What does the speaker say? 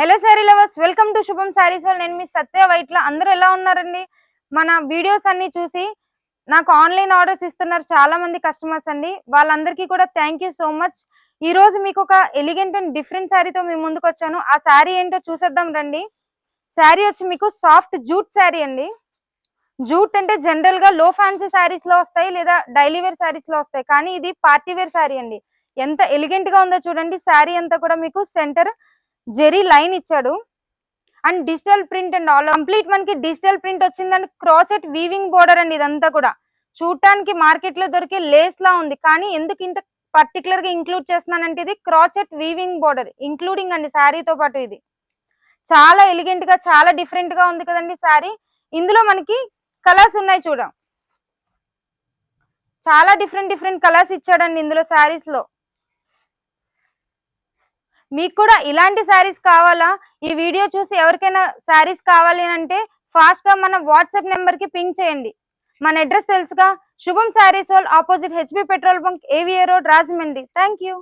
Hello sorry lovers, welcome to శుభం saris world. నేను మీ సత్య వైట్ల. అందరూ ఎలా ఉన్నారండి? మన వీడియోస్ అన్ని చూసి నాకు ఆన్లైన్ ఆర్డర్స్ ఇస్తున్నారు చాలా మంది కస్టమర్స్ అండి. వాళ్ళందరికీ కూడా థ్యాంక్ యూ సో మచ్. ఈ రోజు మీకు ఒక ఎలిగెంట్ అండ్ డిఫరెంట్ శారీతో మీ ముందుకు వచ్చాను. ఆ శారీ ఏంటో చూసేద్దాం రండి. శారీ వచ్చి మీకు సాఫ్ట్ జూట్ శారీ అండి. జూట్ అంటే జనరల్ గా లో ఫ్యాన్సీ శారీస్ లో వస్తాయి, లేదా డైలీ వేర్ శారీస్ లో వస్తాయి. కానీ ఇది పార్టీ వేర్ శారీ అండి. ఎంత ఎలిగెంట్ గా ఉందో చూడండి. శారీ అంతా కూడా మీకు సెంటర్ జెరీ లైన్ ఇచ్చాడు and digital print and all complete మనకి డిజిటల్ ప్రింట్ వచ్చిందండి. క్రాచెట్ వీవింగ్ బోర్డర్ అండి. ఇదంతా కూడా చూడటానికి మార్కెట్ లో దొరికే లేస్ లా ఉంది, కానీ ఎందుకు ఇంత పర్టికులర్ గా ఇంక్లూడ్ చేస్తున్నానంటే ఇది క్రాచెట్ వీవింగ్ బోర్డర్ ఇంక్లూడింగ్ అండి శారీతో పాటు. ఇది చాలా ఎలిగెంట్ గా చాలా డిఫరెంట్ గా ఉంది కదండి శారీ. ఇందులో మనకి కలర్స్ ఉన్నాయి చూడం, చాలా డిఫరెంట్ డిఫరెంట్ కలర్స్ ఇచ్చాడండి ఇందులో శారీస్ లో. మీకు కూడా ఇలాంటి శారీస్ కావాలా? ఈ వీడియో చూసి ఎవరికైనా శారీస్ కావాలి అంటే ఫాస్ట్ గా మన వాట్సాప్ నెంబర్ కి పింక్ చేయండి. మన అడ్రస్ తెలుసుగా, శుభం saris world, opposite HP petrol bunk, ఏవిఏ road, Rajahmundry. Thank you.